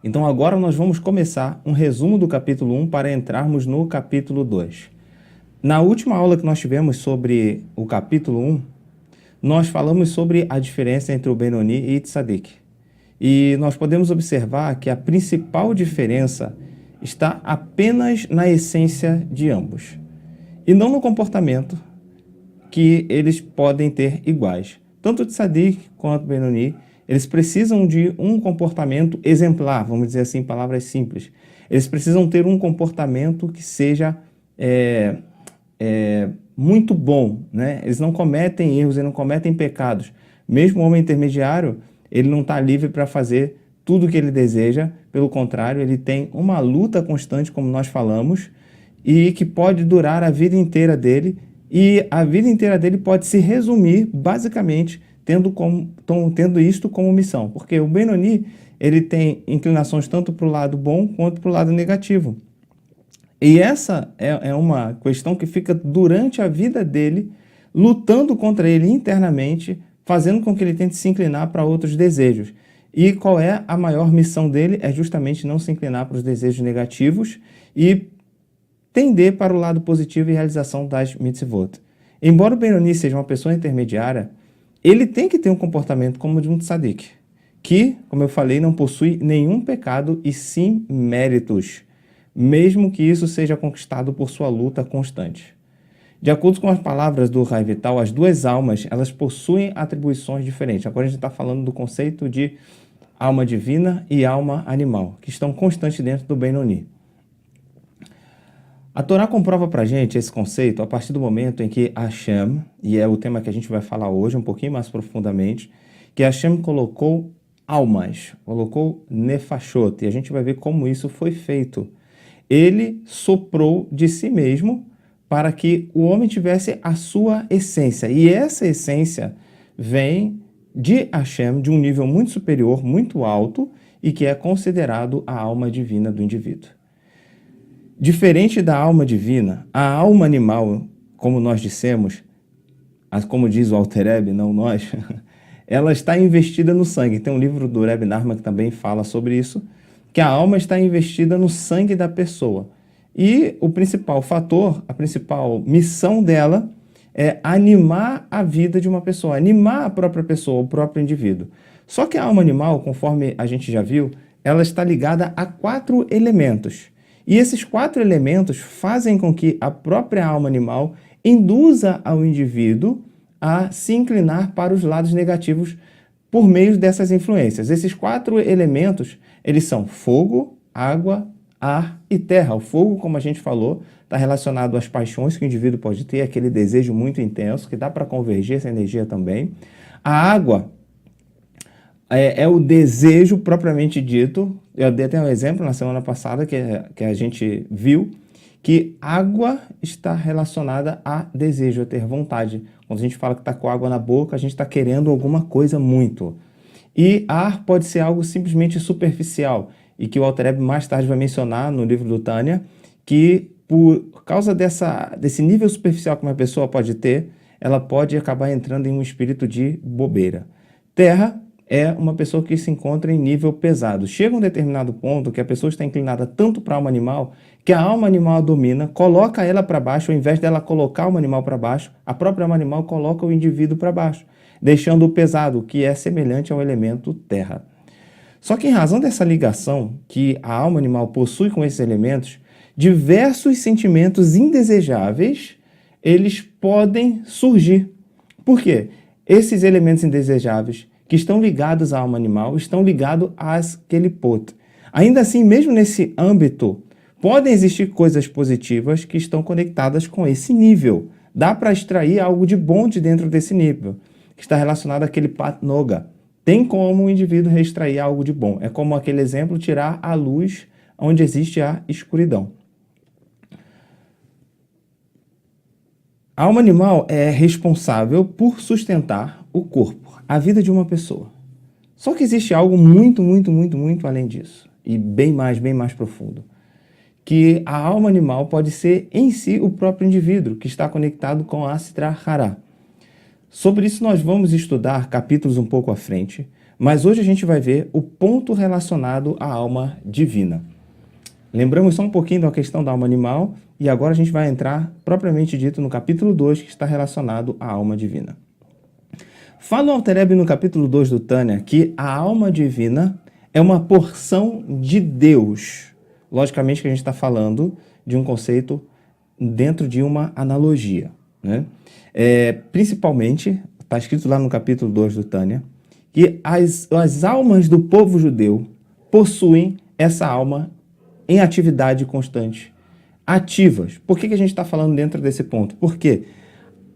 Então agora nós vamos começar um resumo do capítulo 1 para entrarmos no capítulo 2. Na última aula que nós tivemos sobre o capítulo 1, nós falamos sobre a diferença entre o Benoni e Tzadik. E nós podemos observar que a principal diferença está apenas na essência de ambos, e não no comportamento, que eles podem ter iguais. Tanto o Tzadik quanto o Benoni, eles precisam de um comportamento exemplar, vamos dizer assim, em palavras simples. Eles precisam ter um comportamento que seja muito bom, né? Eles não cometem erros, eles não cometem pecados. Mesmo o homem intermediário, ele não está livre para fazer tudo o que ele deseja. Pelo contrário, ele tem uma luta constante, como nós falamos, e que pode durar a vida inteira dele. E a vida inteira dele pode se resumir, basicamente, tendo isto como missão. Porque o Benoni, ele tem inclinações tanto para o lado bom quanto para o lado negativo. E essa é uma questão que fica durante a vida dele, lutando contra ele internamente, fazendo com que ele tente se inclinar para outros desejos. E qual é a maior missão dele? É justamente não se inclinar para os desejos negativos e tender para o lado positivo e realização das mitzvot. Embora o Benoni seja uma pessoa intermediária, ele tem que ter um comportamento como o de um tzadik, que, como eu falei, não possui nenhum pecado e sim méritos, mesmo que isso seja conquistado por sua luta constante. De acordo com as palavras do Rai Vital, as duas almas, elas possuem atribuições diferentes. Agora a gente está falando do conceito de alma divina e alma animal, que estão constantes dentro do Benoni. A Torá comprova para a gente esse conceito a partir do momento em que Hashem, e é o tema que a gente vai falar hoje um pouquinho mais profundamente, que Hashem colocou almas, colocou nefashot, e a gente vai ver como isso foi feito. Ele soprou de si mesmo para que o homem tivesse a sua essência, e essa essência vem de Hashem, de um nível muito superior, muito alto, e que é considerado a alma divina do indivíduo. Diferente da alma divina, a alma animal, como nós dissemos, como diz o Alter Rebbe, não nós, ela está investida no sangue. Tem um livro do Rebbe Nachman que também fala sobre isso, que a alma está investida no sangue da pessoa. E o principal fator, a principal missão dela é animar a vida de uma pessoa, animar a própria pessoa, o próprio indivíduo. Só que a alma animal, conforme a gente já viu, ela está ligada a 4 elementos. E esses 4 elementos fazem com que a própria alma animal induza ao indivíduo a se inclinar para os lados negativos por meio dessas influências. Esses 4 elementos, eles são fogo, água, ar e terra. O fogo, como a gente falou, está relacionado às paixões que o indivíduo pode ter, aquele desejo muito intenso, que dá para convergir essa energia também. A água é o desejo propriamente dito. Eu dei até um exemplo na semana passada que a gente viu que água está relacionada a desejo, a ter vontade. Quando a gente fala que está com água na boca, a gente está querendo alguma coisa muito. E ar pode ser algo simplesmente superficial, e que o Alter Rebbe mais tarde vai mencionar no livro do Tânia, que por causa desse nível superficial que uma pessoa pode ter, ela pode acabar entrando em um espírito de bobeira. Terra é uma pessoa que se encontra em nível pesado. Chega um determinado ponto que a pessoa está inclinada tanto para a alma animal, que a alma animal a domina, coloca ela para baixo, ao invés dela colocar o animal para baixo, a própria alma animal coloca o indivíduo para baixo, deixando-o pesado, que é semelhante ao elemento terra. Só que em razão dessa ligação que a alma animal possui com esses elementos, diversos sentimentos indesejáveis, eles podem surgir. Por quê? Esses elementos indesejáveis que estão ligados à alma animal, estão ligados às kelipot. Ainda assim, mesmo nesse âmbito, podem existir coisas positivas que estão conectadas com esse nível. Dá para extrair algo de bom de dentro desse nível, que está relacionado àquele pat noga. Tem como o indivíduo extrair algo de bom. É como aquele exemplo, tirar a luz onde existe a escuridão. A alma animal é responsável por sustentar o corpo, a vida de uma pessoa. Só que existe algo muito, muito, muito, muito além disso. E bem mais profundo. Que a alma animal pode ser em si o próprio indivíduo, que está conectado com a Sitra Hará. Sobre isso nós vamos estudar capítulos um pouco à frente, mas hoje a gente vai ver o ponto relacionado à alma divina. Lembramos só um pouquinho da questão da alma animal e agora a gente vai entrar propriamente dito no capítulo 2, que está relacionado à alma divina. Fala o Alter Rebbe no capítulo 2 do Tânia que a alma divina é uma porção de Deus. Logicamente que a gente está falando de um conceito dentro de uma analogia, né? Principalmente, está escrito lá no capítulo 2 do Tânia, que as almas do povo judeu possuem essa alma em atividade constante, ativas. Por que a gente está falando dentro desse ponto? Porque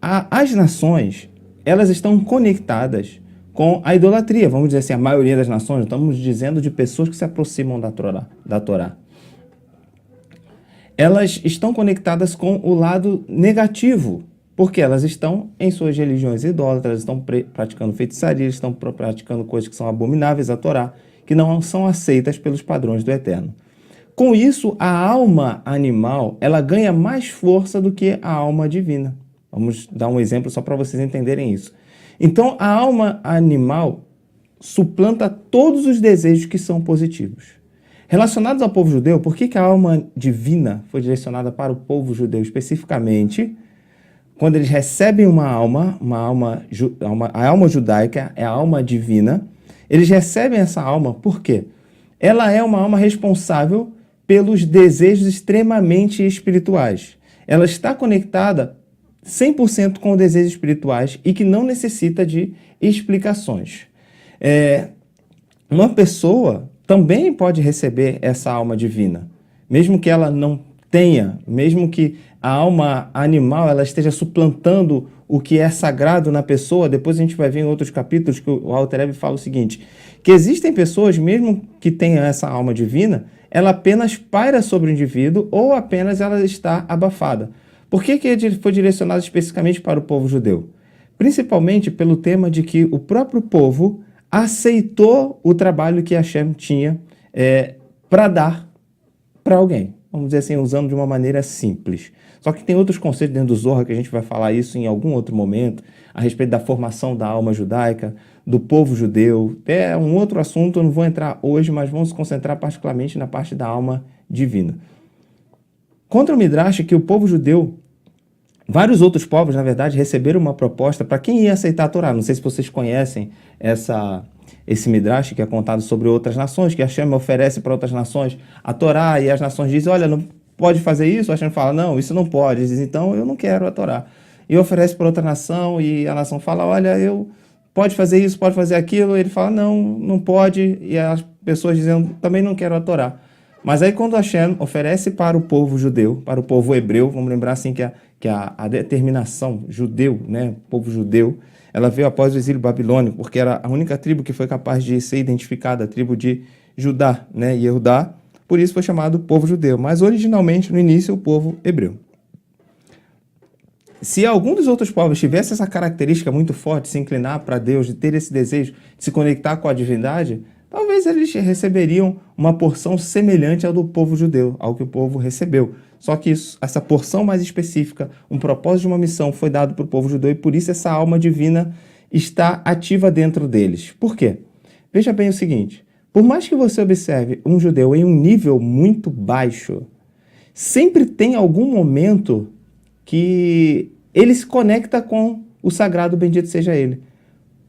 as nações, elas estão conectadas com a idolatria, vamos dizer assim, a maioria das nações, estamos dizendo de pessoas que se aproximam da Torá. Elas estão conectadas com o lado negativo, porque elas estão em suas religiões idólatras, estão praticando feitiçaria, estão praticando coisas que são abomináveis à Torá, que não são aceitas pelos padrões do Eterno. Com isso, a alma animal, ela ganha mais força do que a alma divina. Vamos dar um exemplo só para vocês entenderem isso. Então, a alma animal suplanta todos os desejos que são positivos. Relacionados ao povo judeu, por que a alma divina foi direcionada para o povo judeu especificamente? Quando eles recebem a alma judaica é a alma divina, eles recebem essa alma, por quê? Ela é uma alma responsável pelos desejos extremamente espirituais. Ela está conectada 100% com desejos espirituais e que não necessita de explicações. Uma pessoa também pode receber essa alma divina, mesmo que ela não tenha, mesmo que a alma animal ela esteja suplantando o que é sagrado na pessoa. Depois a gente vai ver em outros capítulos que o Alter Rebbe fala o seguinte, que existem pessoas, mesmo que tenham essa alma divina, ela apenas paira sobre o indivíduo ou apenas ela está abafada. Por que foi direcionado especificamente para o povo judeu? Principalmente pelo tema de que o próprio povo aceitou o trabalho que Hashem tinha para dar para alguém. Vamos dizer assim, usando de uma maneira simples. Só que tem outros conceitos dentro do Zohar que a gente vai falar isso em algum outro momento, a respeito da formação da alma judaica, do povo judeu. É um outro assunto, eu não vou entrar hoje, mas vamos se concentrar particularmente na parte da alma divina. Contra o Midrash, que o povo judeu, vários outros povos, na verdade, receberam uma proposta para quem ia aceitar a Torá. Não sei se vocês conhecem esse Midrash que é contado sobre outras nações, que Hashem oferece para outras nações a Torá, e as nações dizem, olha, não pode fazer isso? Hashem fala, não, isso não pode. Eles dizem, então eu não quero a Torá. E oferece para outra nação, e a nação fala, olha, pode fazer isso, pode fazer aquilo. Ele fala, não, não pode. E as pessoas dizem, também não quero a Torá. Mas aí quando Hashem oferece para o povo judeu, para o povo hebreu, vamos lembrar assim que a determinação judeu, né, povo judeu, ela veio após o exílio babilônico, porque era a única tribo que foi capaz de ser identificada, a tribo de Judá, né, Yehudá, por isso foi chamado povo judeu, mas originalmente, no início, o povo hebreu. Se algum dos outros povos tivesse essa característica muito forte, de se inclinar para Deus, de ter esse desejo de se conectar com a divindade, talvez eles receberiam uma porção semelhante ao do povo judeu, ao que o povo recebeu. Só que essa porção mais específica, um propósito de uma missão foi dado para o povo judeu e por isso essa alma divina está ativa dentro deles. Por quê? Veja bem o seguinte, por mais que você observe um judeu em um nível muito baixo, sempre tem algum momento que ele se conecta com o sagrado, bendito seja ele.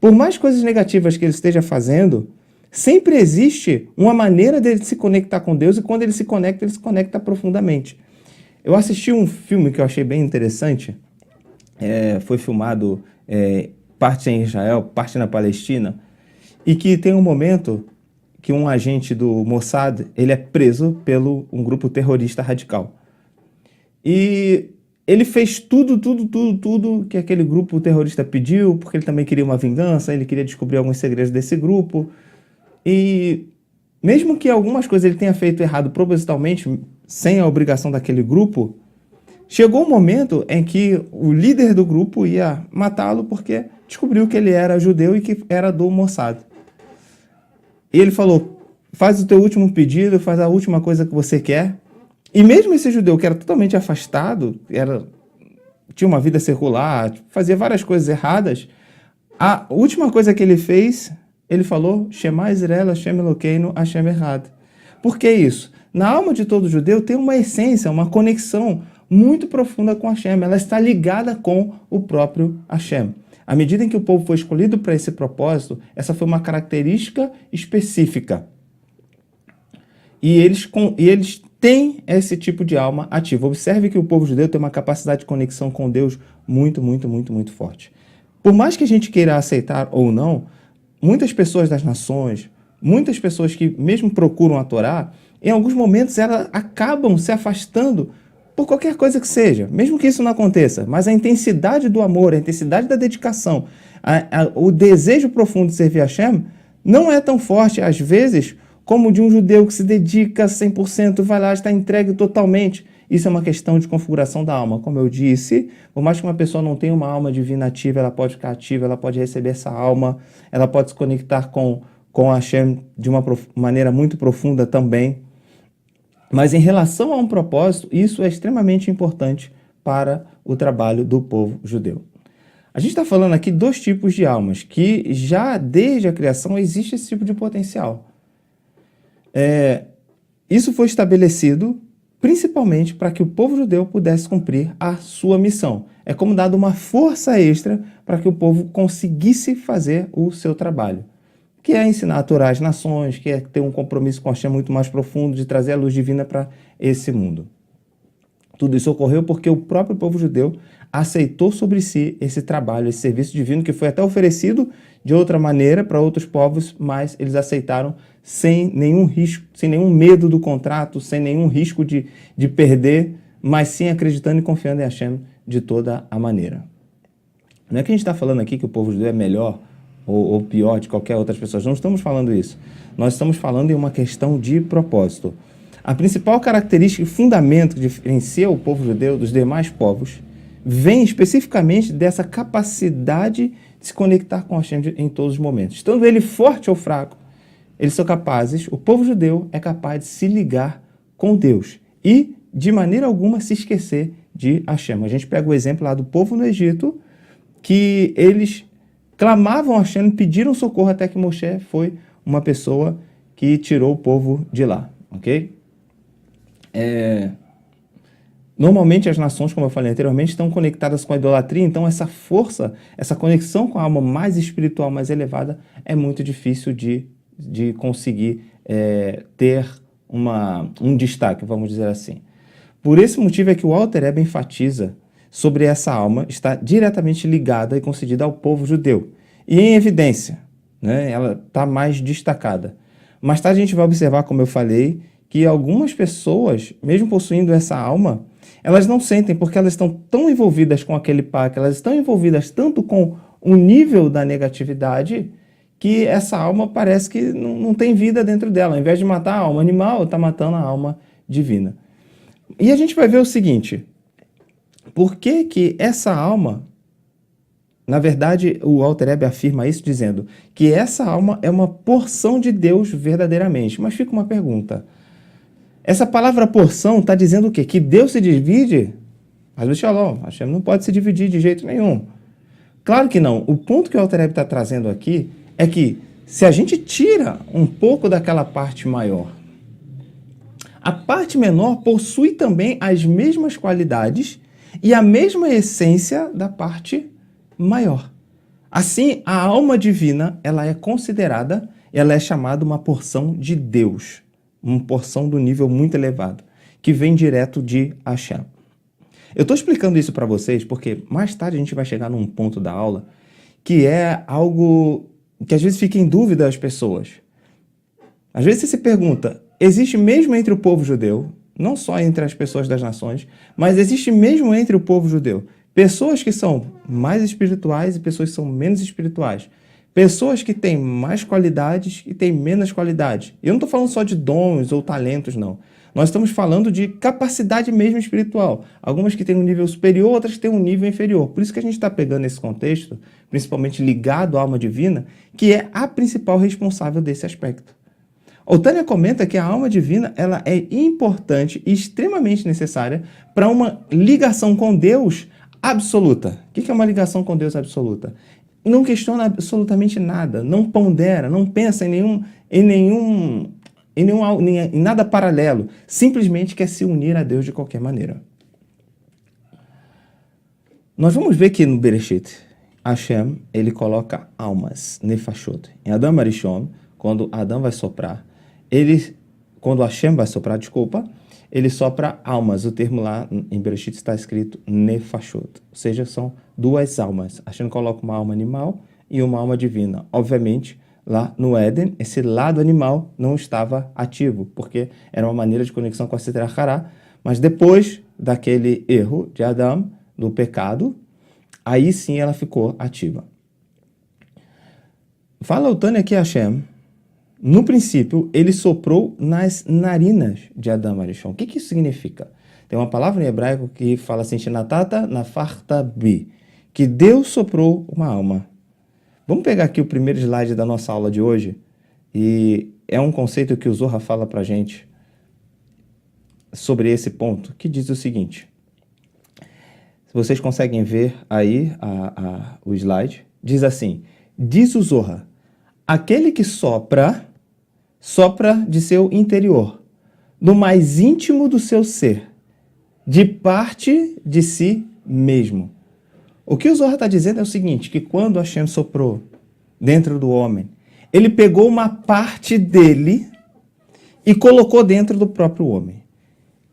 Por mais coisas negativas que ele esteja fazendo, sempre existe uma maneira dele se conectar com Deus e quando ele se conecta profundamente. Eu assisti um filme que eu achei bem interessante, foi filmado parte em Israel, parte na Palestina, e que tem um momento que um agente do Mossad, ele é preso pelo um grupo terrorista radical. E ele fez tudo que aquele grupo terrorista pediu, porque ele também queria uma vingança, ele queria descobrir alguns segredos desse grupo. E mesmo que algumas coisas ele tenha feito errado propositalmente, sem a obrigação daquele grupo, chegou um momento em que o líder do grupo ia matá-lo porque descobriu que ele era judeu e que era do Mossad. E ele falou, faz o teu último pedido, faz a última coisa que você quer. E mesmo esse judeu que era totalmente afastado, era tinha uma vida secular, fazia várias coisas erradas, a última coisa que ele fez, ele falou, Shema Israel, Hashem Elokeinu, Hashem Echad. Por que isso? Na alma de todo judeu tem uma essência, uma conexão muito profunda com Hashem. Ela está ligada com o próprio Hashem. À medida em que o povo foi escolhido para esse propósito, essa foi uma característica específica. E eles têm esse tipo de alma ativa. Observe que o povo judeu tem uma capacidade de conexão com Deus muito, muito, muito, muito forte. Por mais que a gente queira aceitar ou não, muitas pessoas das nações, muitas pessoas que mesmo procuram a Torá, em alguns momentos elas acabam se afastando por qualquer coisa que seja, mesmo que isso não aconteça. Mas a intensidade do amor, a intensidade da dedicação, o desejo profundo de servir a Hashem não é tão forte, às vezes, como o de um judeu que se dedica 100%, vai lá, está entregue totalmente. Isso é uma questão de configuração da alma. Como eu disse, por mais que uma pessoa não tenha uma alma divina ativa, ela pode ficar ativa, ela pode receber essa alma, ela pode se conectar com Hashem de uma maneira muito profunda também. Mas em relação a um propósito, isso é extremamente importante para o trabalho do povo judeu. A gente está falando aqui dois tipos de almas, que já desde a criação existe esse tipo de potencial. Isso foi estabelecido principalmente para que o povo judeu pudesse cumprir a sua missão. É como dado uma força extra para que o povo conseguisse fazer o seu trabalho, que é ensinar a Torá às nações, que é ter um compromisso com Hashem muito mais profundo, de trazer a luz divina para esse mundo. Tudo isso ocorreu porque o próprio povo judeu aceitou sobre si esse trabalho, esse serviço divino, que foi até oferecido de outra maneira para outros povos, mas eles aceitaram sem nenhum risco, sem nenhum medo do contrato, sem nenhum risco de perder, mas sim acreditando e confiando em Hashem de toda a maneira. Não é que a gente está falando aqui que o povo judeu é melhor ou pior de qualquer outra pessoa, não estamos falando isso. Nós estamos falando em uma questão de propósito. A principal característica e fundamento que diferencia o povo judeu dos demais povos vem especificamente dessa capacidade de se conectar com Hashem em todos os momentos. Estando ele forte ou fraco, eles são capazes, o povo judeu é capaz de se ligar com Deus e, de maneira alguma, se esquecer de Hashem. A gente pega o exemplo lá do povo no Egito, que eles clamavam a Hashem, pediram socorro até que Moshe foi uma pessoa que tirou o povo de lá, ok? Normalmente as nações, como eu falei anteriormente, estão conectadas com a idolatria, então essa força, essa conexão com a alma mais espiritual, mais elevada, é muito difícil de conseguir ter um destaque, vamos dizer assim. Por esse motivo é que o Alter Rebbe enfatiza sobre essa alma, está diretamente ligada e concedida ao povo judeu. E em evidência, né, ela está mais destacada. Mais tarde a gente vai observar, como eu falei, que algumas pessoas, mesmo possuindo essa alma, elas não sentem porque elas estão tão envolvidas com aquele pacto, elas estão envolvidas tanto com o nível da negatividade, que essa alma parece que não tem vida dentro dela. Ao invés de matar a alma animal, está matando a alma divina. E a gente vai ver o seguinte, por que que essa alma, na verdade o Alter Rebbe afirma isso dizendo que essa alma é uma porção de Deus verdadeiramente. Mas fica uma pergunta, essa palavra porção está dizendo o quê? Que Deus se divide? Mas Shalom, Hashem não pode se dividir de jeito nenhum. Claro que não. O ponto que o Alter Rebbe está trazendo aqui é que se a gente tira um pouco daquela parte maior, a parte menor possui também as mesmas qualidades e a mesma essência da parte maior. Assim, a alma divina, ela é considerada, ela é chamada uma porção de Deus, uma porção do nível muito elevado, que vem direto de Hashem. Eu estou explicando isso para vocês porque mais tarde a gente vai chegar num ponto da aula que é algo que às vezes fica em dúvida as pessoas. Às vezes você se pergunta, existe mesmo entre o povo judeu, não só entre as pessoas das nações, mas existe mesmo entre o povo judeu, pessoas que são mais espirituais e pessoas que são menos espirituais. Pessoas que têm mais qualidades e têm menos qualidades. E eu não estou falando só de dons ou talentos, não. Nós estamos falando de capacidade mesmo espiritual. Algumas que têm um nível superior, outras que têm um nível inferior. Por isso que a gente está pegando esse contexto, principalmente ligado à alma divina, que é a principal responsável desse aspecto. O Tânia comenta que a alma divina ela é importante e extremamente necessária para uma ligação com Deus absoluta. O que é uma ligação com Deus absoluta? Não questiona absolutamente nada, não pondera, não pensa em nada paralelo, simplesmente quer se unir a Deus de qualquer maneira. Nós vamos ver que no Bereshit, Hashem, ele coloca almas, nefashot. Em Adam Arishon, quando Adão vai soprar, quando Hashem vai soprar, ele sopra almas. O termo lá em Bereshit está escrito nefashot, ou seja, são duas almas. Hashem coloca uma alma animal e uma alma divina. Obviamente, lá no Éden, esse lado animal não estava ativo, porque era uma maneira de conexão com a Sitra Hará, mas depois daquele erro de Adão, do pecado, aí sim ela ficou ativa. Fala o Tânia que Hashem, no princípio, ele soprou nas narinas de Adam Arishon. O que isso significa? Tem uma palavra em hebraico que fala assim, Shenatata nafarta bi, que Deus soprou uma alma. Vamos pegar aqui o primeiro slide da nossa aula de hoje, e é um conceito que o Zohar fala pra gente sobre esse ponto, que diz o seguinte. Vocês conseguem ver aí o slide? Diz assim, diz o Zohar, aquele que sopra de seu interior, do mais íntimo do seu ser, de parte de si mesmo. O que o Zohar está dizendo é o seguinte, que quando Hashem soprou dentro do homem, ele pegou uma parte dele e colocou dentro do próprio homem.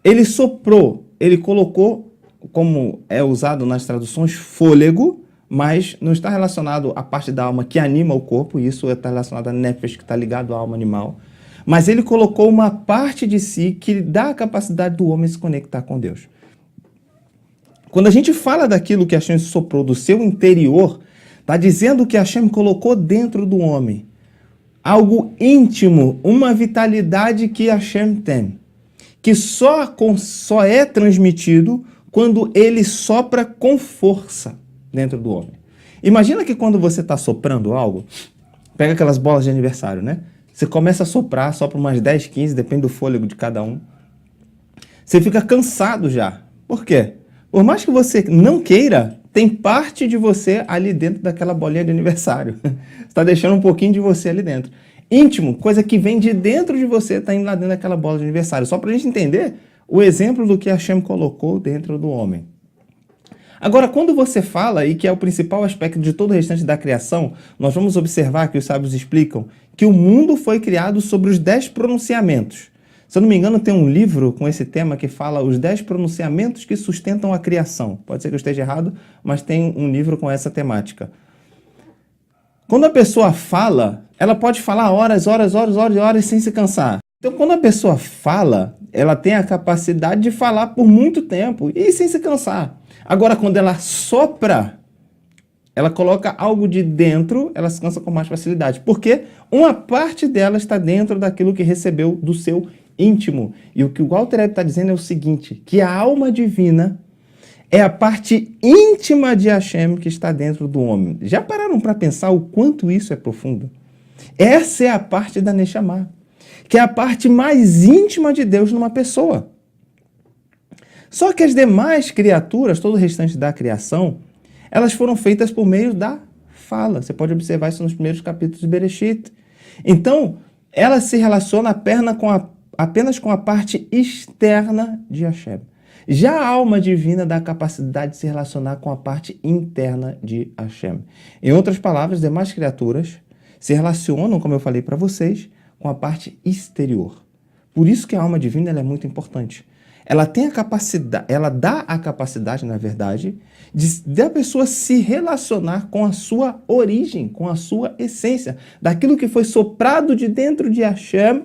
Ele soprou, ele colocou, como é usado nas traduções, fôlego, mas não está relacionado à parte da alma que anima o corpo, isso está relacionado a nefesh, que está ligado à alma animal, mas ele colocou uma parte de si que dá a capacidade do homem se conectar com Deus. Quando a gente fala daquilo que Hashem soprou do seu interior, está dizendo que Hashem colocou dentro do homem algo íntimo, uma vitalidade que Hashem tem, que só é transmitido quando ele sopra com força dentro do homem. Imagina que quando você está soprando algo, pega aquelas bolas de aniversário, né? Você começa a sopra umas 10, 15, depende do fôlego de cada um. Você fica cansado já. Por quê? Por mais que você não queira, tem parte de você ali dentro daquela bolinha de aniversário. Você está deixando um pouquinho de você ali dentro. Íntimo, coisa que vem de dentro de você, está indo lá dentro daquela bola de aniversário. Só para a gente entender o exemplo do que Hashem colocou dentro do homem. Agora, quando você fala, e que é o principal aspecto de todo o restante da criação, nós vamos observar que os sábios explicam que o mundo foi criado sobre os 10 pronunciamentos. Se eu não me engano, tem um livro com esse tema que fala os 10 pronunciamentos que sustentam a criação. Pode ser que eu esteja errado, mas tem um livro com essa temática. Quando a pessoa fala, ela pode falar horas sem se cansar. Então, quando a pessoa fala, ela tem a capacidade de falar por muito tempo e sem se cansar. Agora, quando ela sopra, ela coloca algo de dentro, ela se cansa com mais facilidade. Porque uma parte dela está dentro daquilo que recebeu do seu íntimo. E o que o Walter Ebb está dizendo é o seguinte, que a alma divina é a parte íntima de Hashem que está dentro do homem. Já pararam para pensar o quanto isso é profundo? Essa é a parte da Neshama, que é a parte mais íntima de Deus numa pessoa. Só que as demais criaturas, todo o restante da criação, elas foram feitas por meio da fala. Você pode observar isso nos primeiros capítulos de Bereshit. Então, ela se relaciona apenas com a parte externa de Hashem. Já a alma divina dá a capacidade de se relacionar com a parte interna de Hashem. Em outras palavras, as demais criaturas se relacionam, como eu falei para vocês, com a parte exterior. Por isso que a alma divina ela é muito importante. Ela tem a capacidade, ela dá a capacidade, na verdade, de a pessoa se relacionar com a sua origem, com a sua essência, daquilo que foi soprado de dentro de Hashem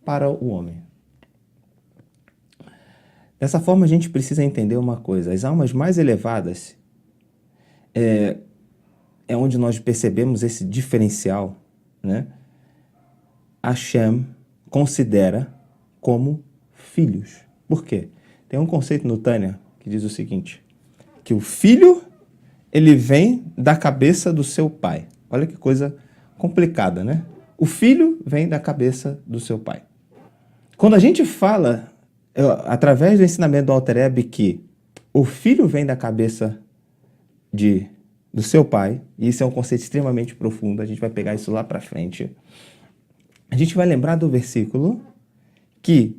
para o homem. Dessa forma, a gente precisa entender uma coisa. As almas mais elevadas é onde nós percebemos esse diferencial, né? Hashem considera como filhos. Por quê? Tem um conceito no Tânia que diz o seguinte, que o filho, ele vem da cabeça do seu pai. Olha que coisa complicada, né? O filho vem da cabeça do seu pai. Quando a gente fala, através do ensinamento do Alter Rebbe, que o filho vem da cabeça do seu pai, e isso é um conceito extremamente profundo, a gente vai pegar isso lá para frente. A gente vai lembrar do versículo que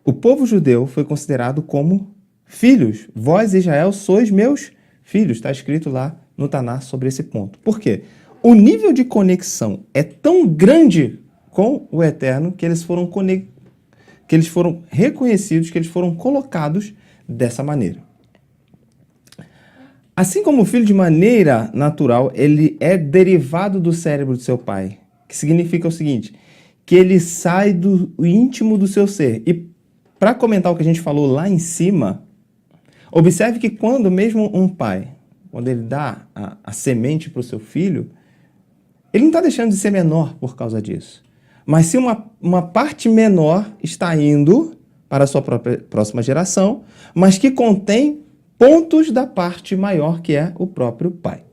o povo judeu foi considerado como filhos. Vós, Israel, sois meus filhos. Está escrito lá no Taná sobre esse ponto. Por quê? O nível de conexão é tão grande com o Eterno que eles foram reconhecidos, que eles foram colocados dessa maneira. Assim como o filho, de maneira natural, ele é derivado do cérebro do seu pai, que significa o seguinte, que ele sai do íntimo do seu ser. E para comentar o que a gente falou lá em cima, observe que quando mesmo um pai, quando ele dá a semente para o seu filho, ele não está deixando de ser menor por causa disso. Mas se uma parte menor está indo para a sua próxima geração, mas que contém pontos da parte maior, que é o próprio pai.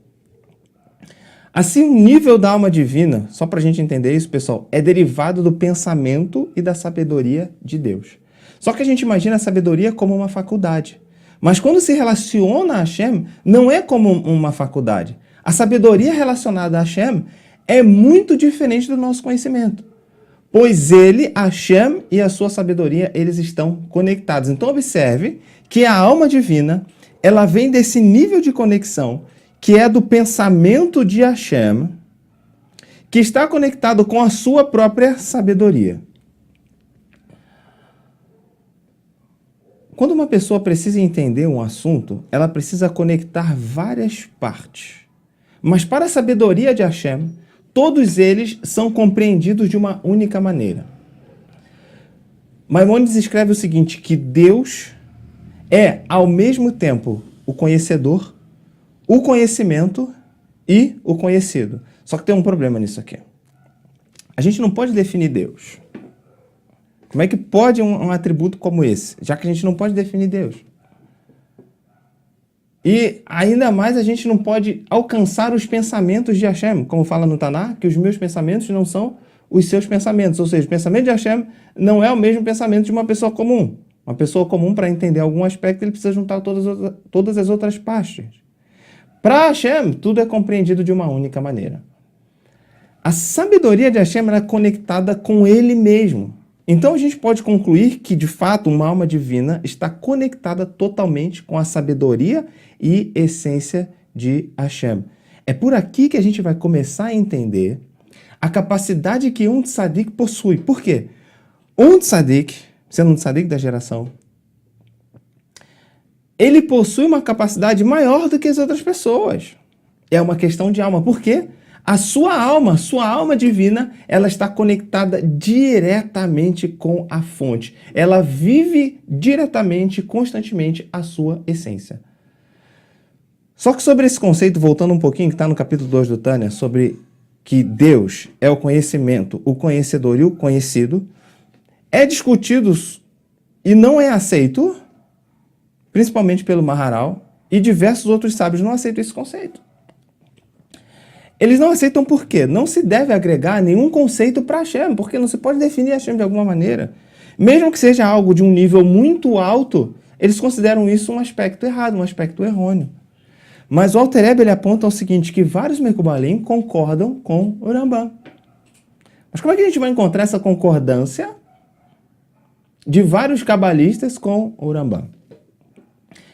Assim, o nível da alma divina, só para a gente entender isso, pessoal, é derivado do pensamento e da sabedoria de Deus. Só que a gente imagina a sabedoria como uma faculdade. Mas quando se relaciona a Hashem, não é como uma faculdade. A sabedoria relacionada a Hashem é muito diferente do nosso conhecimento. Pois ele, Hashem e a sua sabedoria, eles estão conectados. Então observe que a alma divina, ela vem desse nível de conexão, que é do pensamento de Hashem, que está conectado com a sua própria sabedoria. Quando uma pessoa precisa entender um assunto, ela precisa conectar várias partes. Mas para a sabedoria de Hashem, todos eles são compreendidos de uma única maneira. Maimônides escreve o seguinte, que Deus é, ao mesmo tempo, o conhecedor, o conhecimento e o conhecido. Só que tem um problema nisso aqui. A gente não pode definir Deus. Como é que pode um atributo como esse? Já que a gente não pode definir Deus. E ainda mais a gente não pode alcançar os pensamentos de Hashem, como fala no Taná, que os meus pensamentos não são os seus pensamentos. Ou seja, o pensamento de Hashem não é o mesmo pensamento de uma pessoa comum. Uma pessoa comum, para entender algum aspecto, ele precisa juntar todas as outras partes. Para Hashem, tudo é compreendido de uma única maneira. A sabedoria de Hashem é conectada com ele mesmo. Então a gente pode concluir que, de fato, uma alma divina está conectada totalmente com a sabedoria e essência de Hashem. É por aqui que a gente vai começar a entender a capacidade que um tzadik possui. Por quê? Um tzadik, sendo um tzadik da geração, ele possui uma capacidade maior do que as outras pessoas. É uma questão de alma. Por quê? A sua alma divina, ela está conectada diretamente com a fonte. Ela vive diretamente, constantemente, a sua essência. Só que sobre esse conceito, voltando um pouquinho, que está no capítulo 2 do Tânia, sobre que Deus é o conhecimento, o conhecedor e o conhecido, é discutido e não é aceito, principalmente pelo Maharal, e diversos outros sábios não aceitam esse conceito. Eles não aceitam por quê? Não se deve agregar nenhum conceito para Hashem, porque não se pode definir Hashem de alguma maneira. Mesmo que seja algo de um nível muito alto, eles consideram isso um aspecto errado, um aspecto errôneo. Mas o Alter Rebbe, ele aponta o seguinte, que vários Mekubalim concordam com o Rambam. Mas como é que a gente vai encontrar essa concordância de vários cabalistas com o Rambam?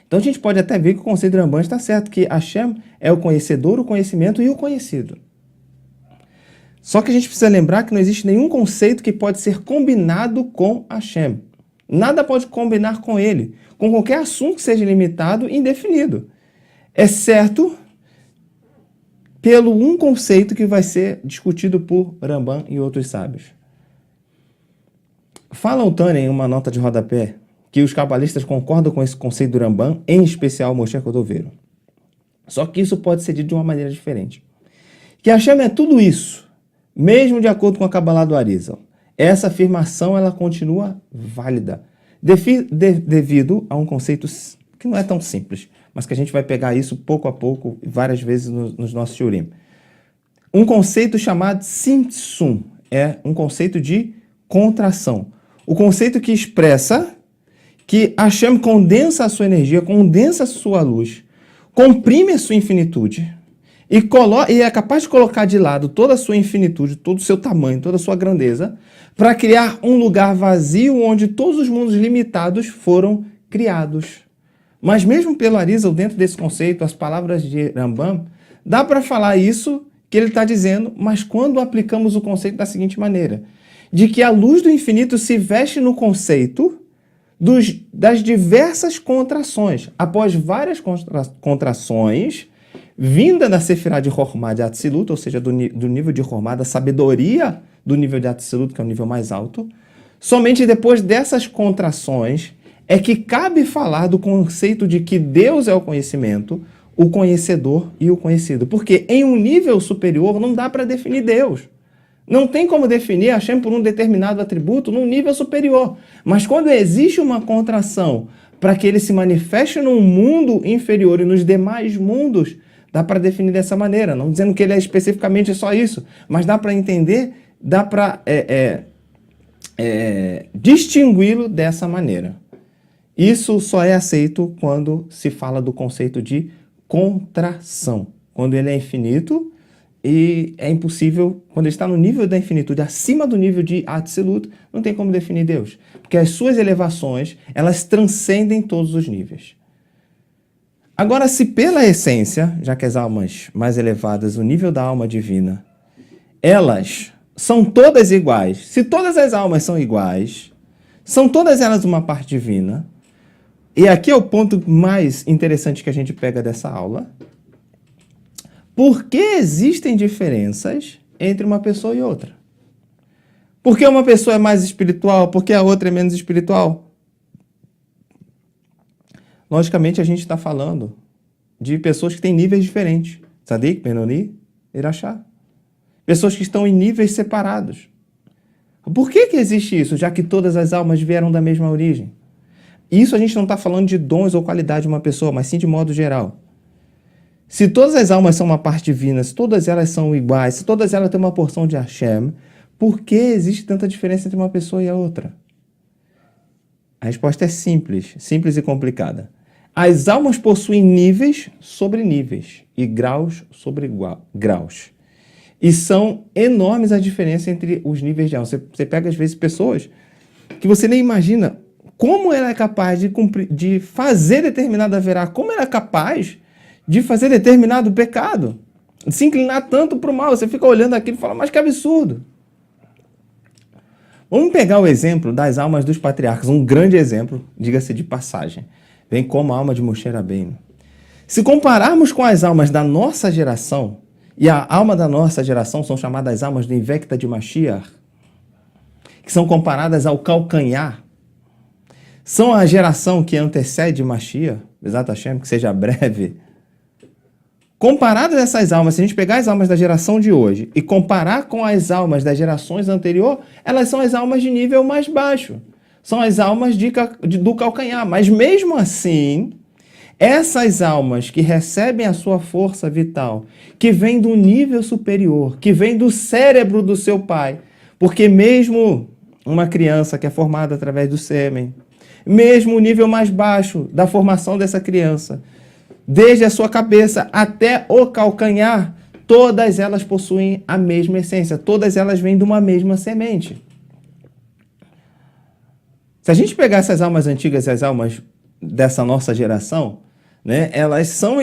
Então a gente pode até ver que o conceito do Rambam está certo, que Hashem é o conhecedor, o conhecimento e o conhecido. Só que a gente precisa lembrar que não existe nenhum conceito que pode ser combinado com Hashem. Nada pode combinar com ele, com qualquer assunto que seja limitado e indefinido. Exceto pelo um conceito que vai ser discutido por Rambam e outros sábios. Fala o Tânia em uma nota de rodapé que os cabalistas concordam com esse conceito do Rambam, em especial o Moshe Cordovero. Só que isso pode ser dito de uma maneira diferente. Que Hashem é tudo isso, mesmo de acordo com a Kabbalah do Arizal. Essa afirmação ela continua válida, devido a um conceito que não é tão simples, mas que a gente vai pegar isso pouco a pouco, várias vezes nos nossos shiurim. Um conceito chamado Tzimtzum, é um conceito de contração. O conceito que expressa que Hashem condensa a sua energia, condensa a sua luz, comprime a sua infinitude e é capaz de colocar de lado toda a sua infinitude, todo o seu tamanho, toda a sua grandeza, para criar um lugar vazio onde todos os mundos limitados foram criados. Mas mesmo pelo Arizal, dentro desse conceito, as palavras de Rambam, dá para falar isso que ele está dizendo, mas quando aplicamos o conceito da seguinte maneira, de que a luz do infinito se veste no conceito das diversas contrações. Após várias contrações, vinda da Sefirá de Hormá de Atzilut, ou seja, do nível de Hormá, da sabedoria do nível de Atzilut, que é o nível mais alto, somente depois dessas contrações é que cabe falar do conceito de que Deus é o conhecimento, o conhecedor e o conhecido. Porque em um nível superior não dá para definir Deus. Não tem como definir Hashem por um determinado atributo num nível superior. Mas quando existe uma contração para que ele se manifeste num mundo inferior e nos demais mundos, dá para definir dessa maneira. Não dizendo que ele é especificamente só isso, mas dá para entender, dá para distingui-lo dessa maneira. Isso só é aceito quando se fala do conceito de contração. Quando ele é infinito e é impossível, quando ele está no nível da infinitude, acima do nível de Atzilut, não tem como definir Deus. Porque as suas elevações, elas transcendem todos os níveis. Agora, se pela essência, já que as almas mais elevadas, o nível da alma divina, elas são todas iguais, se todas as almas são iguais, são todas elas uma parte divina, e aqui é o ponto mais interessante que a gente pega dessa aula. Por que existem diferenças entre uma pessoa e outra? Por que uma pessoa é mais espiritual? Por que a outra é menos espiritual? Logicamente, a gente está falando de pessoas que têm níveis diferentes. Tzadik, Benoni, Irachá. Pessoas que estão em níveis separados. Por que existe isso, já que todas as almas vieram da mesma origem? Isso a gente não está falando de dons ou qualidade de uma pessoa, mas sim de modo geral. Se todas as almas são uma parte divina, se todas elas são iguais, se todas elas têm uma porção de Hashem, por que existe tanta diferença entre uma pessoa e a outra? A resposta é simples e complicada. As almas possuem níveis sobre níveis e graus sobre graus. E são enormes a diferença entre os níveis de alma. Você pega, às vezes, pessoas que você nem imagina como ela é capaz de fazer determinada verá, como ela é capaz de fazer determinado pecado, de se inclinar tanto para o mal. Você fica olhando aquilo e fala, mas que absurdo. Vamos pegar o exemplo das almas dos patriarcas, um grande exemplo, diga-se de passagem, bem como a alma de Moshe Rabbeinu. Se compararmos com as almas da nossa geração, e a alma da nossa geração são chamadas almas do Invecta de Mashiach, que são comparadas ao calcanhar, são a geração que antecede Mashiach, Bezat Hashem, que seja breve. Comparadas essas almas, se a gente pegar as almas da geração de hoje e comparar com as almas das gerações anteriores, elas são as almas de nível mais baixo. São as almas do calcanhar. Mas mesmo assim, essas almas que recebem a sua força vital, que vem do nível superior, que vem do cérebro do seu pai, porque mesmo uma criança que é formada através do sêmen, mesmo o nível mais baixo da formação dessa criança, desde a sua cabeça até o calcanhar, todas elas possuem a mesma essência, todas elas vêm de uma mesma semente. Se a gente pegar essas almas antigas e as almas dessa nossa geração, né, elas são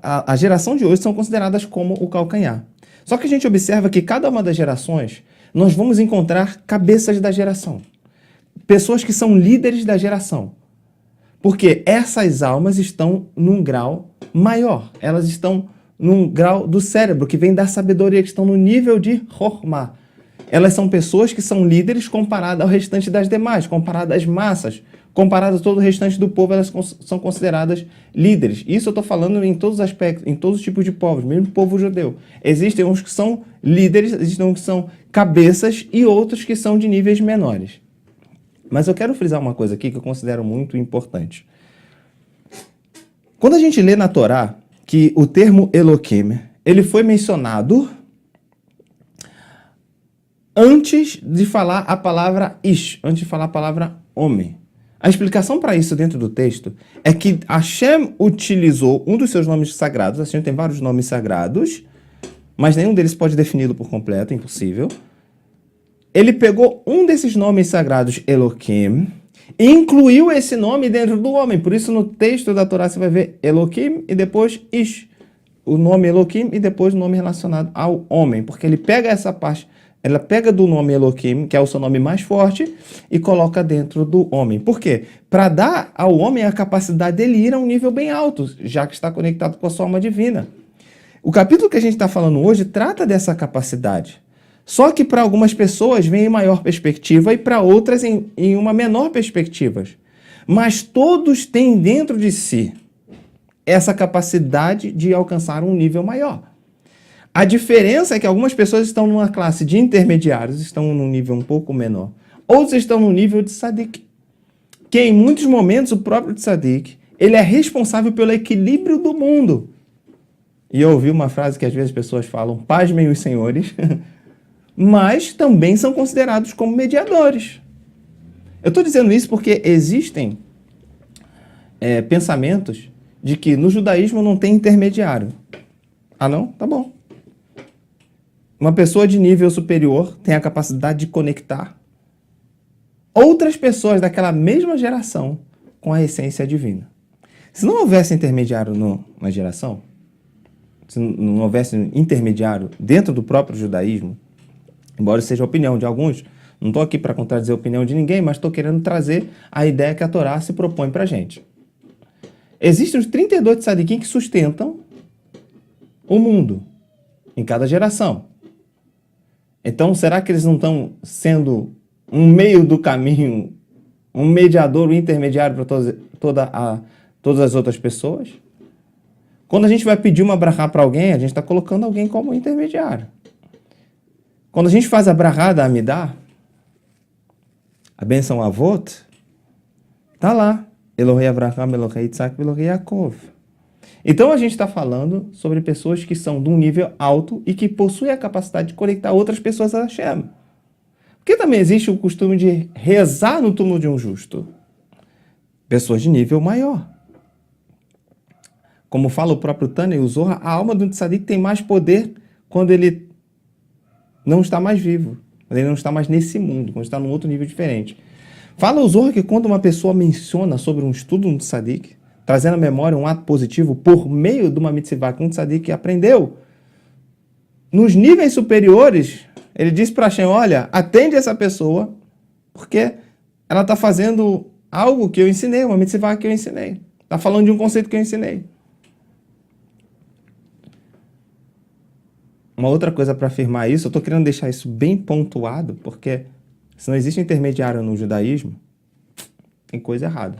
a geração de hoje são consideradas como o calcanhar. Só que a gente observa que cada uma das gerações, nós vamos encontrar cabeças da geração. Pessoas que são líderes da geração. Porque essas almas estão num grau maior. Elas estão num grau do cérebro, que vem da sabedoria, que estão no nível de Hormá. Elas são pessoas que são líderes comparadas ao restante das demais, comparadas às massas, comparadas a todo o restante do povo, elas são consideradas líderes. Isso eu estou falando em todos os aspectos, em todos os tipos de povos, mesmo o povo judeu. Existem uns que são líderes, existem uns que são cabeças e outros que são de níveis menores. Mas eu quero frisar uma coisa aqui que eu considero muito importante. Quando a gente lê na Torá que o termo Elohim, ele foi mencionado antes de falar a palavra Ish, antes de falar a palavra homem. A explicação para isso dentro do texto é que Hashem utilizou um dos seus nomes sagrados. Hashem tem vários nomes sagrados, mas nenhum deles pode defini-lo por completo, impossível. Ele pegou um desses nomes sagrados, Elohim, e incluiu esse nome dentro do homem. Por isso, no texto da Torá, você vai ver Elohim e depois Ish. O nome Elohim e depois o nome relacionado ao homem. Porque ele pega essa parte, ela pega do nome Elohim, que é o seu nome mais forte, e coloca dentro do homem. Por quê? Para dar ao homem a capacidade dele ir a um nível bem alto, já que está conectado com a sua alma divina. O capítulo que a gente está falando hoje trata dessa capacidade. Só que para algumas pessoas vem em maior perspectiva e para outras em uma menor perspectiva. Mas todos têm dentro de si essa capacidade de alcançar um nível maior. A diferença é que algumas pessoas estão numa classe de intermediários, estão num nível um pouco menor. Outros estão no nível de tzadik, que em muitos momentos o próprio tzadik, ele é responsável pelo equilíbrio do mundo. E eu ouvi uma frase que às vezes as pessoas falam, pasmem os senhores, mas também são considerados como mediadores. Eu estou dizendo isso porque existem pensamentos de que no judaísmo não tem intermediário. Ah, não? Tá bom. Uma pessoa de nível superior tem a capacidade de conectar outras pessoas daquela mesma geração com a essência divina. Se não houvesse intermediário na geração, se não houvesse intermediário dentro do próprio judaísmo, embora seja a opinião de alguns, não estou aqui para contradizer a opinião de ninguém, mas estou querendo trazer a ideia que a Torá se propõe para a gente. Existem os 32 tzadikim que sustentam o mundo, em cada geração. Então, será que eles não estão sendo um meio do caminho, um mediador, um intermediário para todas as outras pessoas? Quando a gente vai pedir uma brachá para alguém, a gente está colocando alguém como intermediário. Quando a gente faz a brachá da Amidah, a bênção Avot, está lá. Elohei Abraham, Elohei Yitzhak, Elohei Yaakov. Então a gente está falando sobre pessoas que são de um nível alto e que possuem a capacidade de conectar outras pessoas a Hashem. Porque também existe o costume de rezar no túmulo de um justo. Pessoas de nível maior. Como fala o próprio Tânia e o Zohar, a alma do tzadik tem mais poder quando ele não está mais vivo, quando ele não está mais nesse mundo, quando está num outro nível diferente. Fala o Zohar que quando uma pessoa menciona sobre um estudo no tzadik, trazendo à memória um ato positivo por meio de uma mitzvah que um tzadik aprendeu, nos níveis superiores, ele diz para Hashem, olha, atende essa pessoa, porque ela está fazendo algo que eu ensinei, uma mitzvah que eu ensinei. Está falando de um conceito que eu ensinei. Uma outra coisa para afirmar isso, eu estou querendo deixar isso bem pontuado, porque se não existe intermediário no judaísmo, tem coisa errada.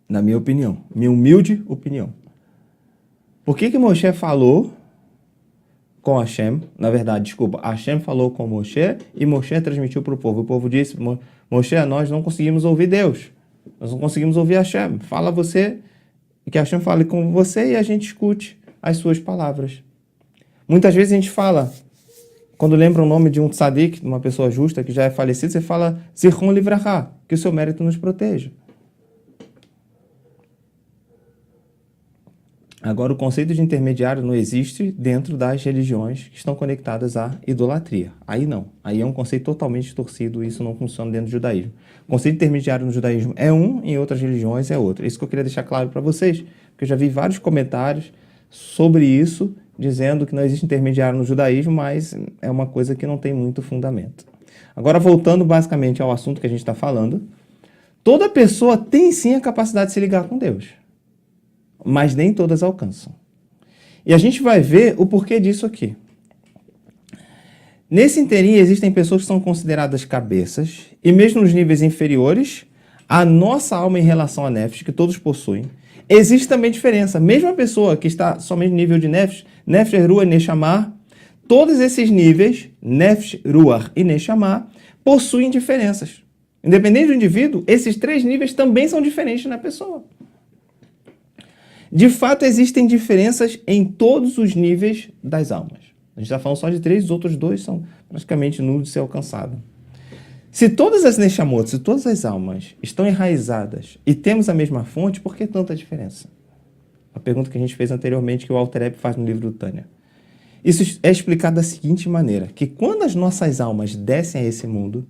Na minha opinião, minha humilde opinião. Por que Moshe falou com Hashem? Na verdade, desculpa, Hashem falou com Moshe e Moshe transmitiu para o povo. O povo disse, Moshe, nós não conseguimos ouvir Deus. Nós não conseguimos ouvir Hashem. Fala você, que Hashem fale com você e a gente escute as suas palavras. Muitas vezes a gente fala, quando lembra o nome de um tzadik, de uma pessoa justa que já é falecida, você fala Zichron Livracha, que o seu mérito nos proteja. Agora, o conceito de intermediário não existe dentro das religiões que estão conectadas à idolatria. Aí não. Aí é um conceito totalmente distorcido e isso não funciona dentro do judaísmo. O conceito de intermediário no judaísmo é um, em outras religiões é outro. É isso que eu queria deixar claro para vocês, porque eu já vi vários comentários sobre isso, dizendo que não existe intermediário no judaísmo, mas é uma coisa que não tem muito fundamento. Agora, voltando basicamente ao assunto que a gente está falando, toda pessoa tem sim a capacidade de se ligar com Deus, mas nem todas alcançam. E a gente vai ver o porquê disso aqui. Nesse inteirinho existem pessoas que são consideradas cabeças, e mesmo nos níveis inferiores, a nossa alma em relação a Nefesh, que todos possuem, existe também diferença. Mesmo a pessoa que está somente no nível de Nefesh, Nefesh, Ruach e Neshama, todos esses níveis, Nefesh, Ruach e Neshama, possuem diferenças. Independente do indivíduo, esses três níveis também são diferentes na pessoa. De fato, existem diferenças em todos os níveis das almas. A gente está falando só de três, os outros dois são praticamente nulos de ser alcançado. Se todas as Neshamot, se todas as almas estão enraizadas e temos a mesma fonte, por que tanta diferença? A pergunta que a gente fez anteriormente, que o Alter Rebbe faz no livro do Tânia. Isso é explicado da seguinte maneira, que quando as nossas almas descem a esse mundo,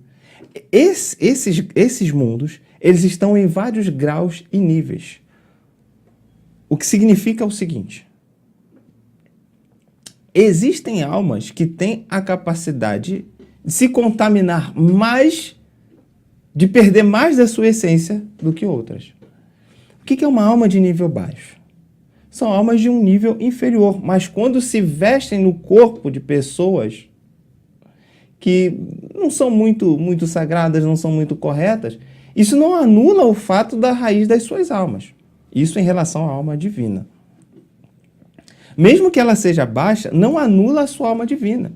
esses mundos, eles estão em vários graus e níveis. O que significa o seguinte: existem almas que têm a capacidade de se contaminar mais, de perder mais da sua essência do que outras. O que é uma alma de nível baixo? São almas de um nível inferior, mas quando se vestem no corpo de pessoas que não são muito sagradas, não são muito corretas, isso não anula o fato da raiz das suas almas. Isso em relação à alma divina. Mesmo que ela seja baixa, não anula a sua alma divina.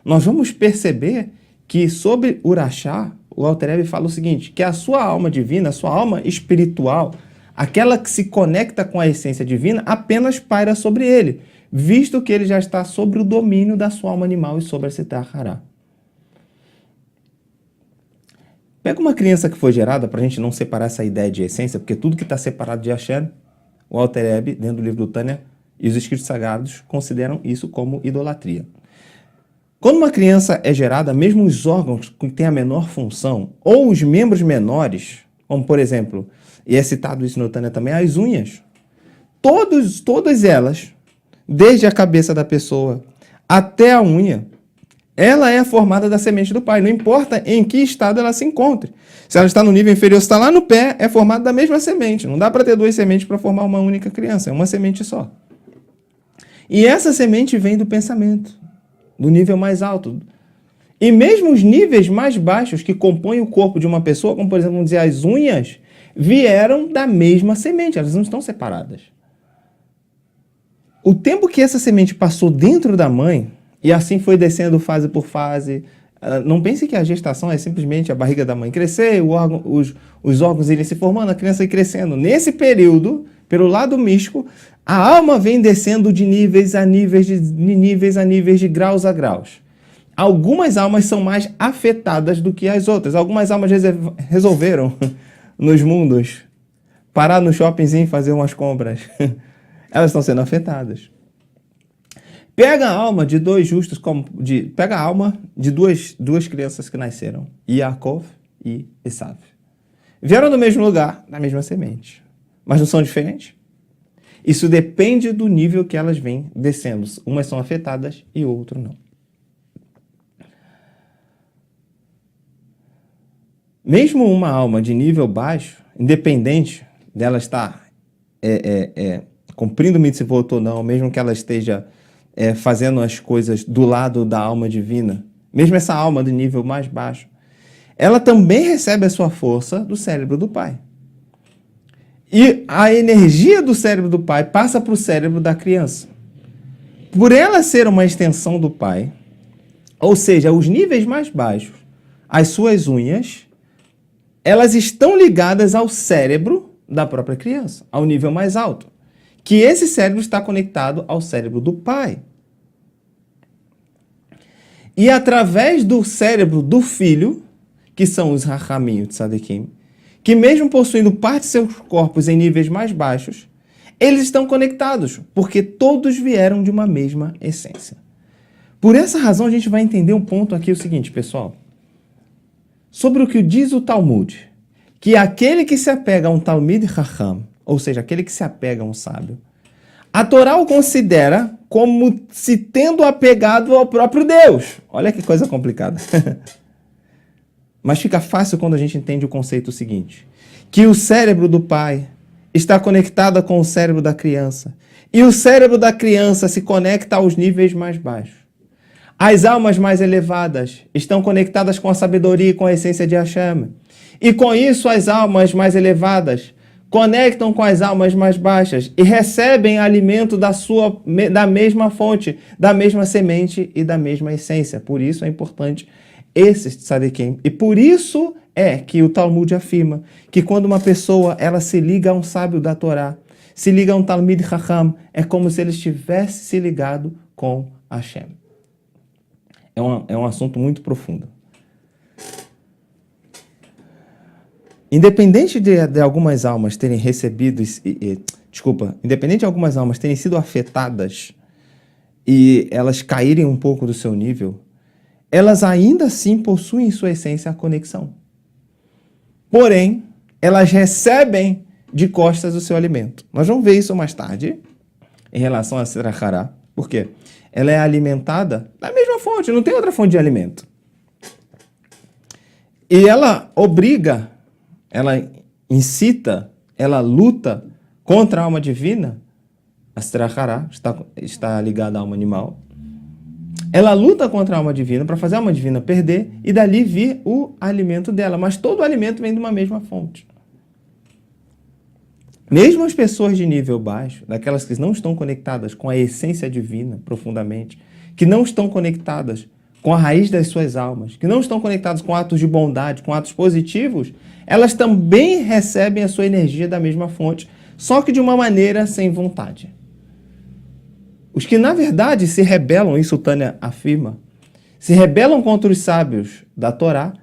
Nós vamos perceber que sobre Urachá, o Alter Rebbe fala o seguinte, que a sua alma divina, a sua alma espiritual, aquela que se conecta com a essência divina, apenas paira sobre ele, visto que ele já está sobre o domínio da sua alma animal e sobre a Sittar Hará. Pega uma criança que foi gerada, para a gente não separar essa ideia de essência, porque tudo que está separado de Hashem, o Alter Rebbe, dentro do livro do Tânia, e os escritos sagrados consideram isso como idolatria. Quando uma criança é gerada, mesmo os órgãos que têm a menor função, ou os membros menores, como por exemplo, e é citado isso no Tânia também, as unhas, todas elas, desde a cabeça da pessoa até a unha, ela é formada da semente do pai, não importa em que estado ela se encontre. Se ela está no nível inferior, se está lá no pé, é formada da mesma semente. Não dá para ter duas sementes para formar uma única criança, é uma semente só. E essa semente vem do pensamento, do nível mais alto. E mesmo os níveis mais baixos que compõem o corpo de uma pessoa, como por exemplo, vamos dizer, as unhas, vieram da mesma semente, elas não estão separadas. O tempo que essa semente passou dentro da mãe, e assim foi descendo fase por fase, não pense que a gestação é simplesmente a barriga da mãe crescer, os órgãos irem se formando, a criança ir crescendo. Nesse período, pelo lado místico, a alma vem descendo de níveis a níveis, de graus a graus. Algumas almas são mais afetadas do que as outras. Algumas almas resolveram, nos mundos, parar no shoppingzinho e fazer umas compras. Elas estão sendo afetadas. Pega a alma de dois justos, pega a alma de duas crianças que nasceram, Yaakov e Esav. Vieram do mesmo lugar, da mesma semente, mas não são diferentes? Isso depende do nível que elas vêm descendo. Umas são afetadas e outras não. Mesmo uma alma de nível baixo, independente dela estar cumprindo o mitzvot ou não, mesmo que ela esteja fazendo as coisas do lado da alma divina, mesmo essa alma de nível mais baixo, ela também recebe a sua força do cérebro do pai. E a energia do cérebro do pai passa para o cérebro da criança. Por ela ser uma extensão do pai, ou seja, os níveis mais baixos, as suas unhas, elas estão ligadas ao cérebro da própria criança, ao nível mais alto. Que esse cérebro está conectado ao cérebro do pai. E através do cérebro do filho, que são os Rachamim e os Tzadikim, que mesmo possuindo parte de seus corpos em níveis mais baixos, eles estão conectados, porque todos vieram de uma mesma essência. Por essa razão, a gente vai entender um ponto aqui, o seguinte, pessoal. Sobre o que diz o Talmud, que aquele que se apega a um Talmid Chacham, ou seja, aquele que se apega a um sábio, a Torá o considera como se tendo apegado ao próprio Deus. Olha que coisa complicada. Mas fica fácil quando a gente entende o conceito seguinte, que o cérebro do pai está conectado com o cérebro da criança, e o cérebro da criança se conecta aos níveis mais baixos. As almas mais elevadas estão conectadas com a sabedoria e com a essência de Hashem. E com isso as almas mais elevadas conectam com as almas mais baixas e recebem alimento da mesma fonte, da mesma semente e da mesma essência. Por isso é importante esses tzadikim. E por isso é que o Talmud afirma que quando uma pessoa ela se liga a um sábio da Torá, se liga a um Talmid Chacham, é como se ele estivesse se ligado com Hashem. É um assunto muito profundo. independente de algumas almas terem recebido, independente de algumas almas terem sido afetadas e elas caírem um pouco do seu nível, elas ainda assim possuem em sua essência a conexão. Porém, elas recebem de costas o seu alimento. Nós vamos ver isso mais tarde, em relação a Srahara. Por quê? Ela é alimentada da mesma fonte, não tem outra fonte de alimento. E ela obriga, ela incita, ela luta contra a alma divina. A Srahara está ligada à alma animal. Ela luta contra a alma divina para fazer a alma divina perder e dali vir o alimento dela. Mas todo o alimento vem de uma mesma fonte. Mesmo as pessoas de nível baixo, daquelas que não estão conectadas com a essência divina profundamente, que não estão conectadas com a raiz das suas almas, que não estão conectadas com atos de bondade, com atos positivos, elas também recebem a sua energia da mesma fonte, só que de uma maneira sem vontade. Os que, na verdade, se rebelam, isso o Tânia afirma, se rebelam contra os sábios da Torá,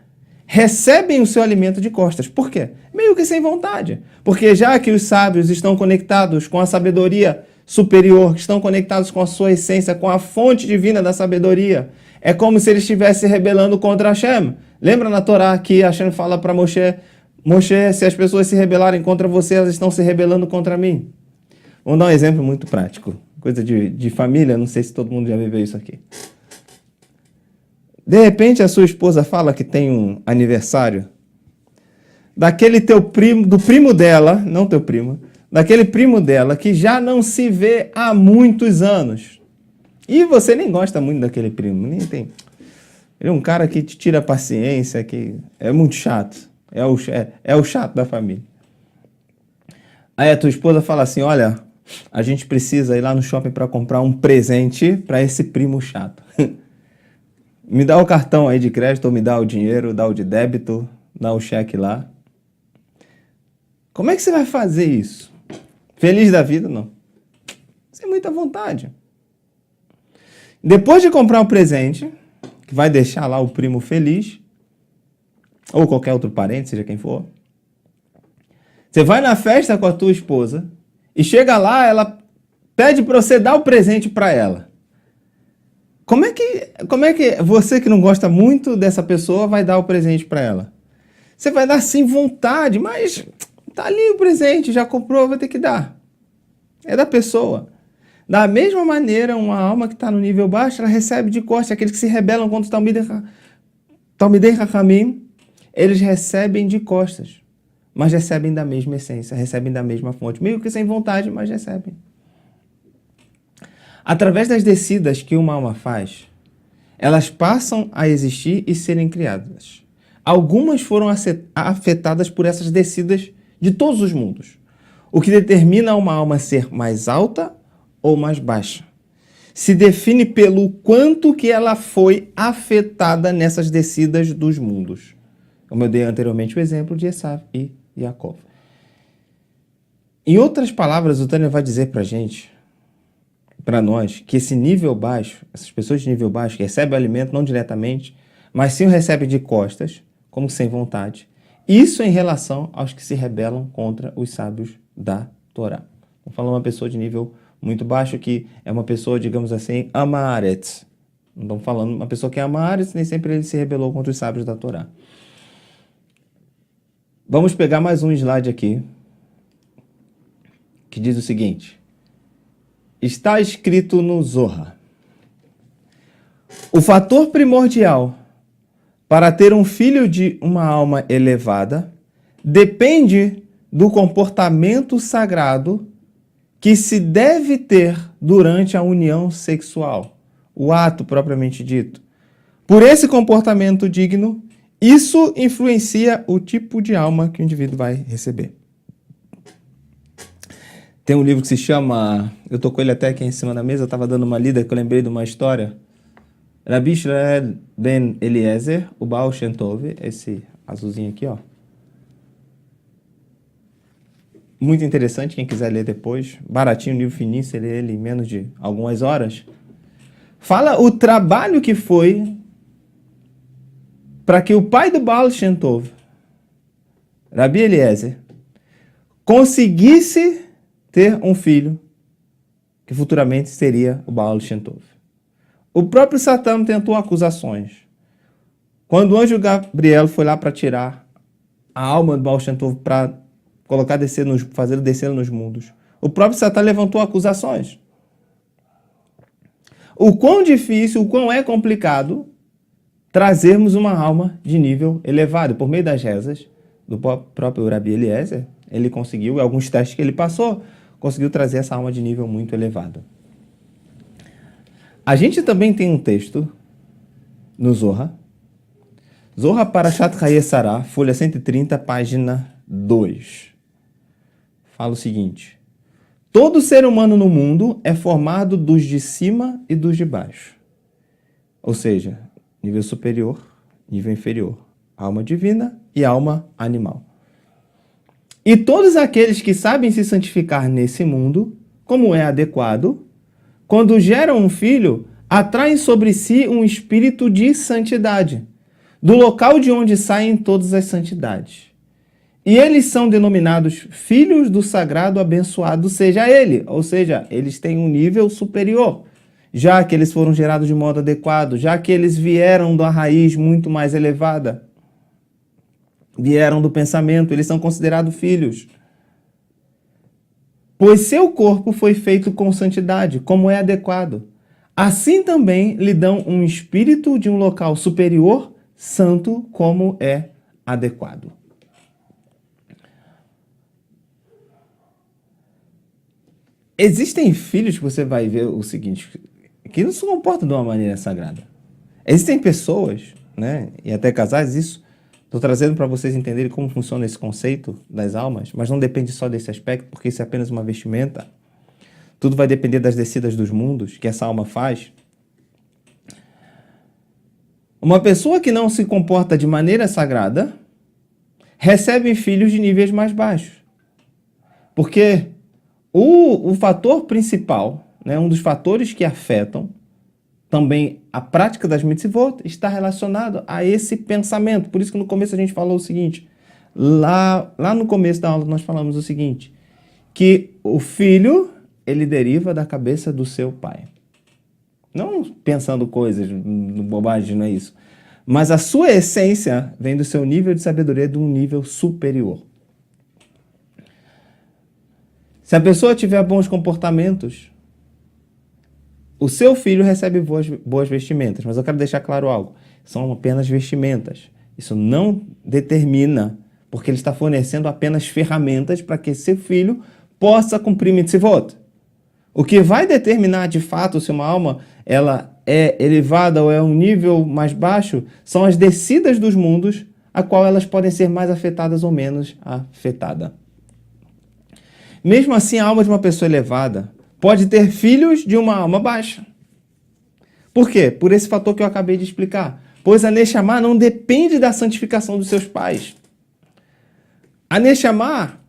recebem o seu alimento de costas. Por quê? Meio que sem vontade. Porque já que os sábios estão conectados com a sabedoria superior, que estão conectados com a sua essência, com a fonte divina da sabedoria, é como se eles estivessem rebelando contra Hashem. Lembra na Torá que Hashem fala para Moshe, Moshe, se as pessoas se rebelarem contra você, elas estão se rebelando contra mim. Vamos dar um exemplo muito prático. Coisa de família, não sei se todo mundo já viveu isso aqui. De repente a sua esposa fala que tem um aniversário daquele teu primo, do primo dela, não teu primo, daquele primo dela que já não se vê há muitos anos. E você nem gosta muito daquele primo, nem tem. Ele é um cara que te tira a paciência, que é muito chato. É o chato da família. Aí a tua esposa fala assim, olha, a gente precisa ir lá no shopping para comprar um presente para esse primo chato. Me dá o cartão aí de crédito, ou me dá o dinheiro, dá o de débito, dá o cheque lá. Como é que você vai fazer isso? Feliz da vida? Não. Sem muita vontade. Depois de comprar o presente, que vai deixar lá o primo feliz, ou qualquer outro parente, seja quem for, você vai na festa com a tua esposa e chega lá, ela pede para você dar o presente para ela. Como é que você que não gosta muito dessa pessoa vai dar o presente para ela? Você vai dar sem vontade, mas tá ali o presente, já comprou, vai ter que dar. É da pessoa. Da mesma maneira, uma alma que está no nível baixo, ela recebe de costas, aqueles que se rebelam contra o Talmidei Hakamim, eles recebem de costas, mas recebem da mesma essência, recebem da mesma fonte, meio que sem vontade, mas recebem. Através das descidas que uma alma faz, elas passam a existir e serem criadas. Algumas foram afetadas por essas descidas de todos os mundos, o que determina uma alma ser mais alta ou mais baixa. Se define pelo quanto que ela foi afetada nessas descidas dos mundos. Como eu dei anteriormente o exemplo de Esav e Yaakov. Em outras palavras, o Tânia vai dizer para a gente, para nós, que esse nível baixo, essas pessoas de nível baixo que recebem o alimento não diretamente, mas sim o recebem de costas, como sem vontade. Isso em relação aos que se rebelam contra os sábios da Torá. Vamos falar uma pessoa de nível muito baixo que é uma pessoa, digamos assim, amaretz. Não estamos falando uma pessoa que é amaretz, nem sempre ele se rebelou contra os sábios da Torá. Vamos pegar mais um slide aqui, que diz o seguinte. Está escrito no Zohar. O fator primordial para ter um filho de uma alma elevada depende do comportamento sagrado que se deve ter durante a união sexual, o ato propriamente dito. Por esse comportamento digno, isso influencia o tipo de alma que o indivíduo vai receber. Tem um livro que se chama, eu estou com ele até aqui em cima da mesa, eu estava dando uma lida que eu lembrei de uma história. Rabi Israel ben Eliezer, o Baal Shem Tov, esse azulzinho aqui, ó. Muito interessante, quem quiser ler depois. Baratinho, livro fininho, você lê ele em menos de algumas horas. Fala o trabalho que foi para que o pai do Baal Shem Tov, Rabi Eliezer, conseguisse ter um filho que futuramente seria o Baal Shem Tov. O próprio Satã tentou acusações. Quando o anjo Gabriel foi lá para tirar a alma do Baal Shem Tov para colocar fazer descer nos mundos, o próprio Satã levantou acusações. O quão difícil, o quão é complicado trazermos uma alma de nível elevado. Por meio das rezas do próprio Rabi Eliezer, ele conseguiu, alguns testes que ele passou, conseguiu trazer essa alma de nível muito elevado. A gente também tem um texto no Zohar, Zohar Parashat Chayei Sarah, folha 130, página 2. Fala o seguinte: todo ser humano no mundo é formado dos de cima e dos de baixo. Ou seja, nível superior, nível inferior, alma divina e alma animal. E todos aqueles que sabem se santificar nesse mundo, como é adequado, quando geram um filho, atraem sobre si um espírito de santidade, do local de onde saem todas as santidades. E eles são denominados filhos do sagrado abençoado seja ele, ou seja, eles têm um nível superior, já que eles foram gerados de modo adequado, já que eles vieram da raiz muito mais elevada, vieram do pensamento, eles são considerados filhos. Pois seu corpo foi feito com santidade, como é adequado. Assim também lhe dão um espírito de um local superior, santo, como é adequado. Existem filhos que você vai ver o seguinte, que não se comportam de uma maneira sagrada. Existem pessoas, né, e até casais, isso estou trazendo para vocês entenderem como funciona esse conceito das almas, mas não depende só desse aspecto, porque isso é apenas uma vestimenta. Tudo vai depender das descidas dos mundos que essa alma faz. Uma pessoa que não se comporta de maneira sagrada recebe filhos de níveis mais baixos. Porque o fator principal, né, um dos fatores que afetam também a prática das mitzvot está relacionado a esse pensamento. Por isso que no começo a gente falou o seguinte, lá no começo da aula nós falamos o seguinte, que o filho, ele deriva da cabeça do seu pai. Não pensando coisas, bobagem, não é isso. Mas a sua essência vem do seu nível de sabedoria de um nível superior. Se a pessoa tiver bons comportamentos, o seu filho recebe boas vestimentas, mas eu quero deixar claro algo. São apenas vestimentas. Isso não determina, porque ele está fornecendo apenas ferramentas para que seu filho possa cumprir mitzvot. O que vai determinar de fato se uma alma ela é elevada ou é um nível mais baixo são as descidas dos mundos, a qual elas podem ser mais afetadas ou menos afetadas. Mesmo assim, a alma de uma pessoa elevada pode ter filhos de uma alma baixa. Por quê? Por esse fator que eu acabei de explicar. Pois a Neshama não depende da santificação dos seus pais. A Neshama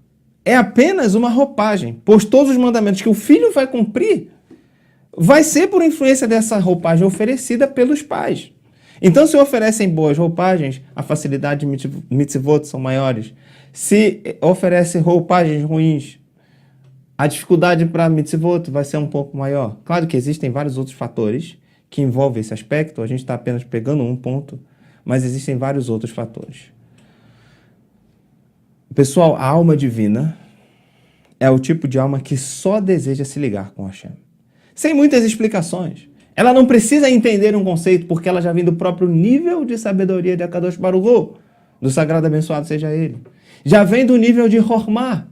é apenas uma roupagem, pois todos os mandamentos que o filho vai cumprir vai ser por influência dessa roupagem oferecida pelos pais. Então, se oferecem boas roupagens, a facilidade de mitzvot são maiores. Se oferecem roupagens ruins, a dificuldade para mitzvot vai ser um pouco maior. Claro que existem vários outros fatores que envolvem esse aspecto, a gente está apenas pegando um ponto, mas existem vários outros fatores. Pessoal, a alma divina é o tipo de alma que só deseja se ligar com Hashem. Sem muitas explicações. Ela não precisa entender um conceito, porque ela já vem do próprio nível de sabedoria de Akadosh Baruch Hu, do sagrado abençoado seja ele. Já vem do nível de Hormah.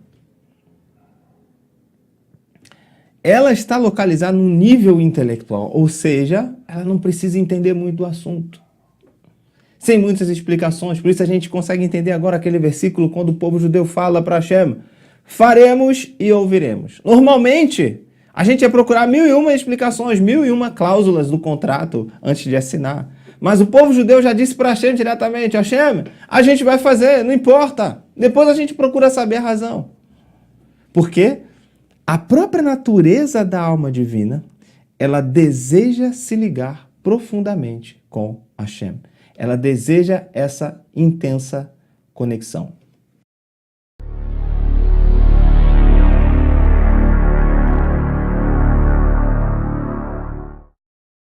Ela está localizada no nível intelectual, ou seja, ela não precisa entender muito do assunto. Sem muitas explicações, por isso a gente consegue entender agora aquele versículo quando o povo judeu fala para Hashem, faremos e ouviremos. Normalmente, a gente ia procurar 1001 explicações, 1001 cláusulas do contrato antes de assinar. Mas o povo judeu já disse para Hashem diretamente, Hashem, a gente vai fazer, não importa. Depois a gente procura saber a razão. Por quê? A própria natureza da alma divina, ela deseja se ligar profundamente com Hashem. Ela deseja essa intensa conexão.